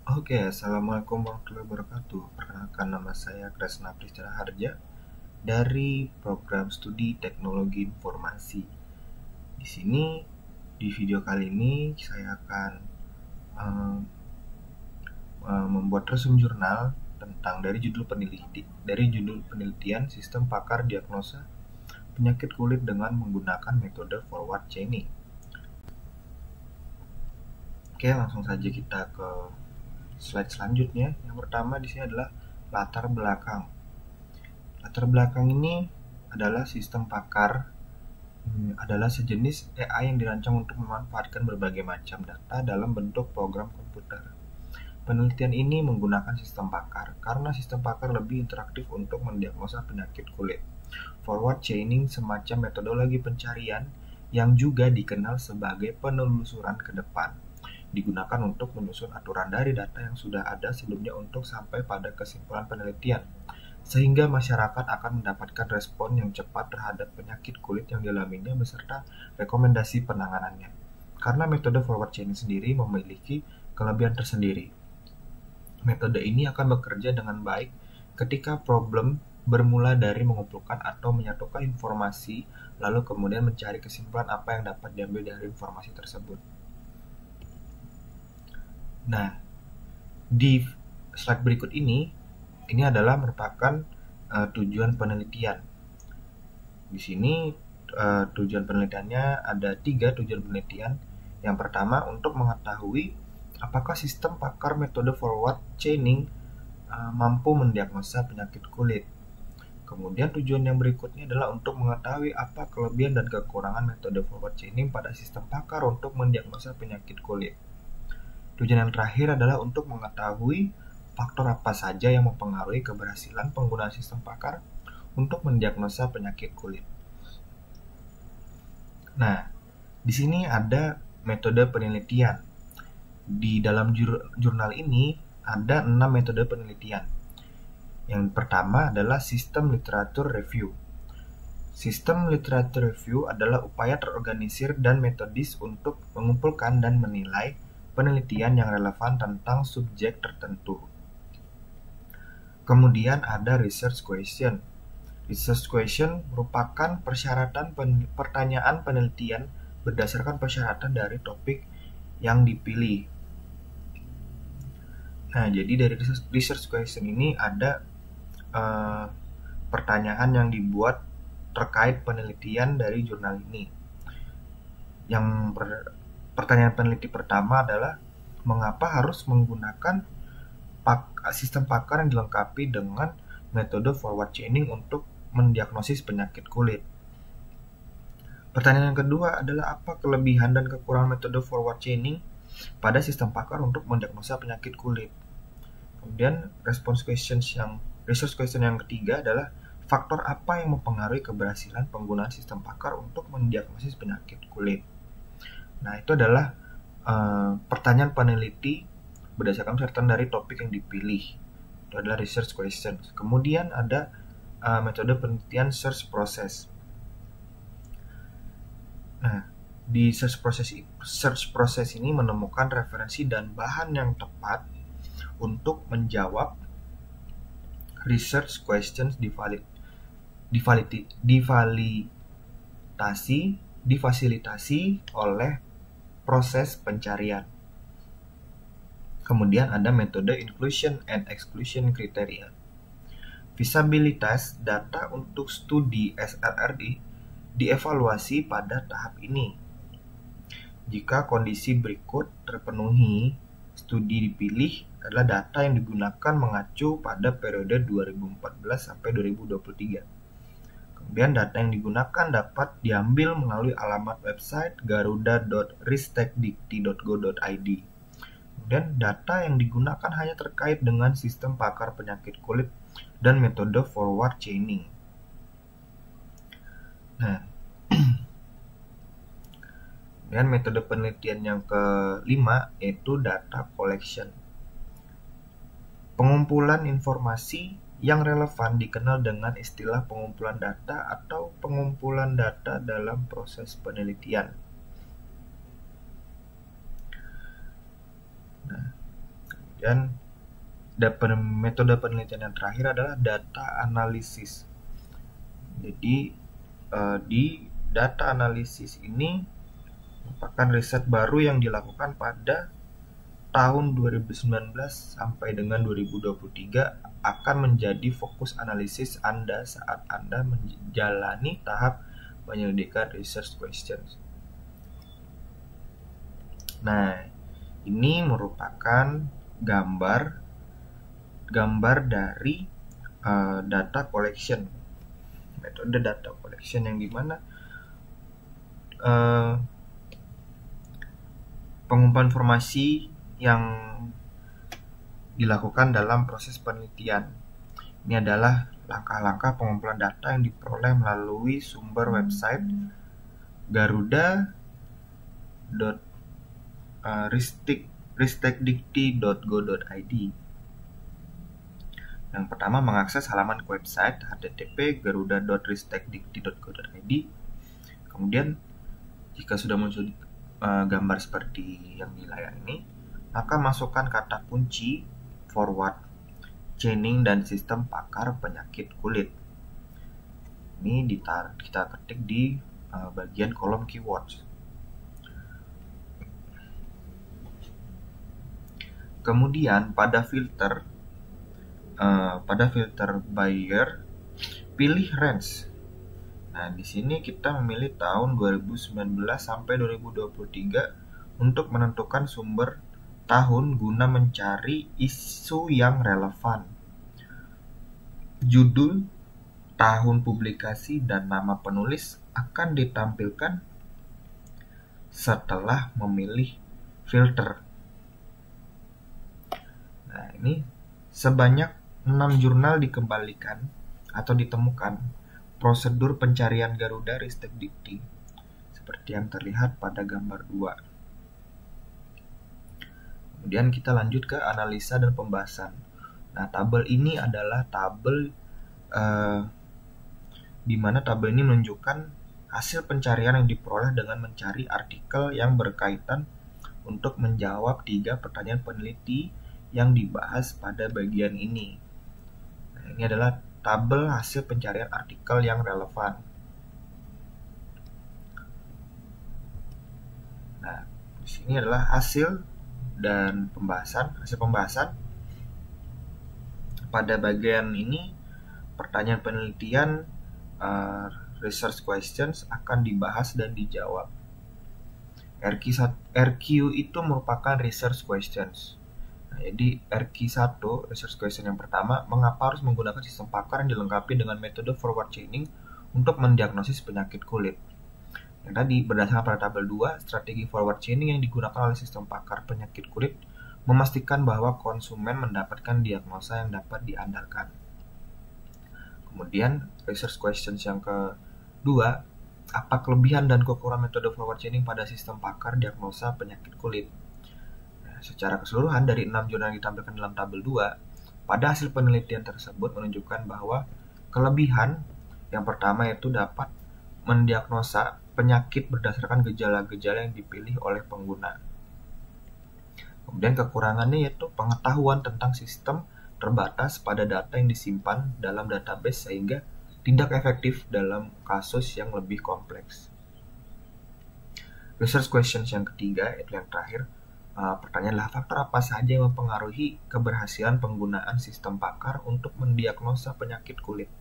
Oke, Assalamualaikum warahmatullahi wabarakatuh. Perkenalkan, nama saya Kresna Pristira Harja dari program studi Teknologi Informasi. Di sini, di video kali ini, saya akan um, membuat resum jurnal tentang dari judul penelitian sistem pakar diagnosa penyakit kulit dengan menggunakan metode forward chaining. Oke, langsung saja kita ke slide selanjutnya. Yang pertama di sini adalah latar belakang. Latar belakang ini adalah sistem pakar adalah sejenis AI yang dirancang untuk memanfaatkan berbagai macam data dalam bentuk program komputer. Penelitian ini menggunakan sistem pakar karena sistem pakar lebih interaktif untuk mendiagnosa penyakit kulit. Forward chaining semacam metodologi pencarian yang juga dikenal sebagai penelusuran ke depan, digunakan untuk menyusun aturan dari data yang sudah ada sebelumnya untuk sampai pada kesimpulan penelitian, sehingga masyarakat akan mendapatkan respon yang cepat terhadap penyakit kulit yang dialaminya beserta rekomendasi penanganannya. Karena metode forward chaining sendiri memiliki kelebihan tersendiri. Metode ini akan bekerja dengan baik ketika problem bermula dari mengumpulkan atau menyatukan informasi, lalu kemudian mencari kesimpulan apa yang dapat diambil dari informasi tersebut. Nah, di slide berikut ini adalah merupakan tujuan penelitian. Di sini tujuan penelitiannya ada 3 tujuan penelitian. Yang pertama, untuk mengetahui apakah sistem pakar metode forward chaining mampu mendiagnosa penyakit kulit. Kemudian tujuan yang berikutnya adalah untuk mengetahui apa kelebihan dan kekurangan metode forward chaining pada sistem pakar untuk mendiagnosa penyakit kulit. Tujuan yang terakhir adalah untuk mengetahui faktor apa saja yang mempengaruhi keberhasilan penggunaan sistem pakar untuk mendiagnosa penyakit kulit. Nah, di sini ada metode penelitian. Di dalam jurnal ini ada 6 metode penelitian. Yang pertama adalah sistem literatur review. Sistem literatur review adalah upaya terorganisir dan metodis untuk mengumpulkan dan menilai penelitian yang relevan tentang subjek tertentu. Kemudian ada research question. Research question merupakan pertanyaan penelitian berdasarkan persyaratan dari topik yang dipilih. Nah, jadi dari research question ini ada pertanyaan yang dibuat terkait penelitian dari jurnal ini. Yang pertanyaan peneliti pertama adalah mengapa harus menggunakan sistem pakar yang dilengkapi dengan metode forward chaining untuk mendiagnosis penyakit kulit. Pertanyaan yang kedua adalah apa kelebihan dan kekurangan metode forward chaining pada sistem pakar untuk mendiagnosa penyakit kulit. Kemudian research question yang ketiga adalah faktor apa yang mempengaruhi keberhasilan penggunaan sistem pakar untuk mendiagnosis penyakit kulit. Nah, itu adalah pertanyaan peneliti berdasarkan persyaratan dari topik yang dipilih. Itu adalah research questions. Kemudian ada metode penelitian search process. Nah, di search process ini menemukan referensi dan bahan yang tepat untuk menjawab research questions difasilitasi oleh proses pencarian. Kemudian ada metode inclusion and exclusion criteria. Visabilitas data untuk studi SRRD dievaluasi pada tahap ini. Jika kondisi berikut terpenuhi, studi dipilih adalah data yang digunakan mengacu pada periode 2014 sampai 2023. Kemudian data yang digunakan dapat diambil melalui alamat website garuda.ristekdikti.go.id. Kemudian data yang digunakan hanya terkait dengan sistem pakar penyakit kulit dan metode forward chaining. Nah, dan metode penelitian yang kelima yaitu data collection. Pengumpulan informasi yang relevan dikenal dengan istilah pengumpulan data atau pengumpulan data dalam proses penelitian. Nah, Dan metode penelitian yang terakhir adalah data analisis. Jadi di data analisis ini merupakan riset baru yang dilakukan pada tahun 2019 sampai dengan 2023 akan menjadi fokus analisis Anda saat Anda menjalani tahap penyelidikan research questions. Nah, ini merupakan gambar dari data collection, metode data collection yang dimana pengumpulan informasi yang dilakukan dalam proses penelitian. Ini adalah langkah-langkah pengumpulan data yang diperoleh melalui sumber website garuda.ristekdikti.go.id. Yang pertama, mengakses halaman website http://garuda.ristekdikti.go.id. Kemudian, jika sudah muncul gambar seperti yang di layar ini, maka masukkan kata kunci forward chaining dan sistem pakar penyakit kulit. Ini kita ketik di bagian kolom keywords. Kemudian pada filter buyer, pilih range. Nah, di sini kita memilih tahun 2019 sampai 2023 untuk menentukan sumber tahun guna mencari isu yang relevan. Judul, tahun publikasi, dan nama penulis akan ditampilkan setelah memilih filter. Nah, ini sebanyak 6 jurnal dikembalikan atau ditemukan prosedur pencarian Garuda Ristekdikti seperti yang terlihat pada gambar 2. Kemudian kita lanjut ke analisa dan pembahasan. Nah, tabel ini adalah tabel di mana tabel ini menunjukkan hasil pencarian yang diperoleh dengan mencari artikel yang berkaitan untuk menjawab 3 pertanyaan peneliti yang dibahas pada bagian ini. Nah, ini adalah tabel hasil pencarian artikel yang relevan. Nah, di sini adalah hasil dan hasil pembahasan. Pada bagian ini, pertanyaan penelitian research questions akan dibahas dan dijawab. RQ itu merupakan research questions. Jadi RQ1, research question yang pertama, mengapa harus menggunakan sistem pakar yang dilengkapi dengan metode forward chaining untuk mendiagnosis penyakit kulit. Yang tadi, berdasarkan pada tabel 2, strategi forward chaining yang digunakan oleh sistem pakar penyakit kulit memastikan bahwa konsumen mendapatkan diagnosa yang dapat diandalkan. Kemudian, research questions yang kedua, apa kelebihan dan kekurangan metode forward chaining pada sistem pakar diagnosa penyakit kulit. Secara keseluruhan, dari 6 jurnal yang ditampilkan dalam tabel 2, pada hasil penelitian tersebut menunjukkan bahwa kelebihan yang pertama yaitu dapat mendiagnosa penyakit berdasarkan gejala-gejala yang dipilih oleh pengguna. Kemudian kekurangannya yaitu pengetahuan tentang sistem terbatas pada data yang disimpan dalam database sehingga tidak efektif dalam kasus yang lebih kompleks. Research questions yang ketiga, yaitu yang terakhir, pertanyaan adalah faktor apa saja yang mempengaruhi keberhasilan penggunaan sistem pakar untuk mendiagnosa penyakit kulit.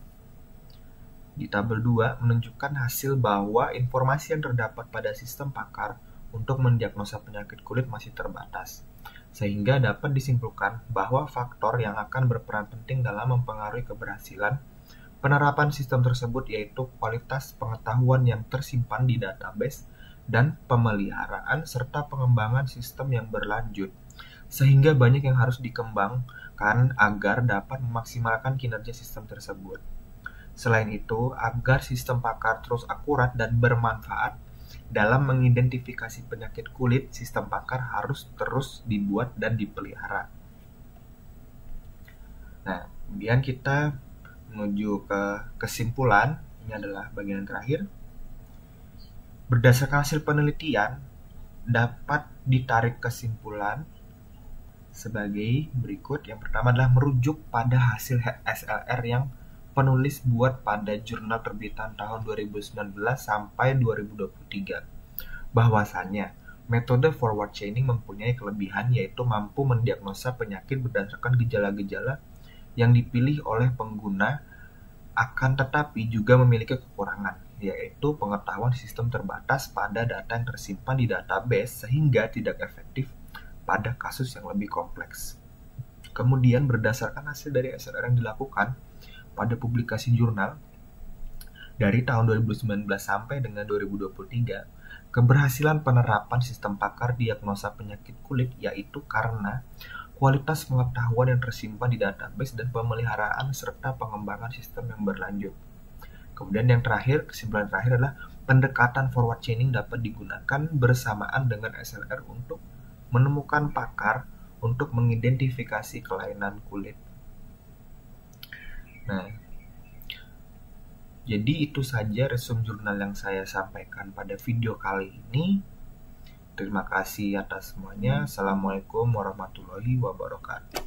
Di tabel 2 menunjukkan hasil bahwa informasi yang terdapat pada sistem pakar untuk mendiagnosa penyakit kulit masih terbatas, sehingga dapat disimpulkan bahwa faktor yang akan berperan penting dalam mempengaruhi keberhasilan penerapan sistem tersebut yaitu kualitas pengetahuan yang tersimpan di database dan pemeliharaan serta pengembangan sistem yang berlanjut, sehingga banyak yang harus dikembangkan agar dapat memaksimalkan kinerja sistem tersebut. Selain itu, agar sistem pakar terus akurat dan bermanfaat dalam mengidentifikasi penyakit kulit, sistem pakar harus terus dibuat dan dipelihara. Nah, kemudian kita menuju ke kesimpulan. Ini adalah bagian yang terakhir. Berdasarkan hasil penelitian, dapat ditarik kesimpulan sebagai berikut. Yang pertama adalah merujuk pada hasil SLR yang penulis buat pada jurnal terbitan tahun 2019 sampai 2023. Bahwasannya, metode forward chaining mempunyai kelebihan yaitu mampu mendiagnosa penyakit berdasarkan gejala-gejala yang dipilih oleh pengguna, akan tetapi juga memiliki kekurangan, yaitu pengetahuan sistem terbatas pada data yang tersimpan di database sehingga tidak efektif pada kasus yang lebih kompleks. Kemudian berdasarkan hasil dari SLR yang dilakukan pada publikasi jurnal dari tahun 2019 sampai dengan 2023, keberhasilan penerapan sistem pakar diagnosa penyakit kulit yaitu karena kualitas pengetahuan yang tersimpan di database dan pemeliharaan serta pengembangan sistem yang berlanjut. Kemudian yang terakhir, kesimpulan terakhir adalah pendekatan forward chaining dapat digunakan bersamaan dengan SLR untuk menemukan pakar untuk mengidentifikasi kelainan kulit. Nah, jadi itu saja resume jurnal yang saya sampaikan pada video kali ini. Terima kasih atas semuanya. Assalamualaikum warahmatullahi wabarakatuh.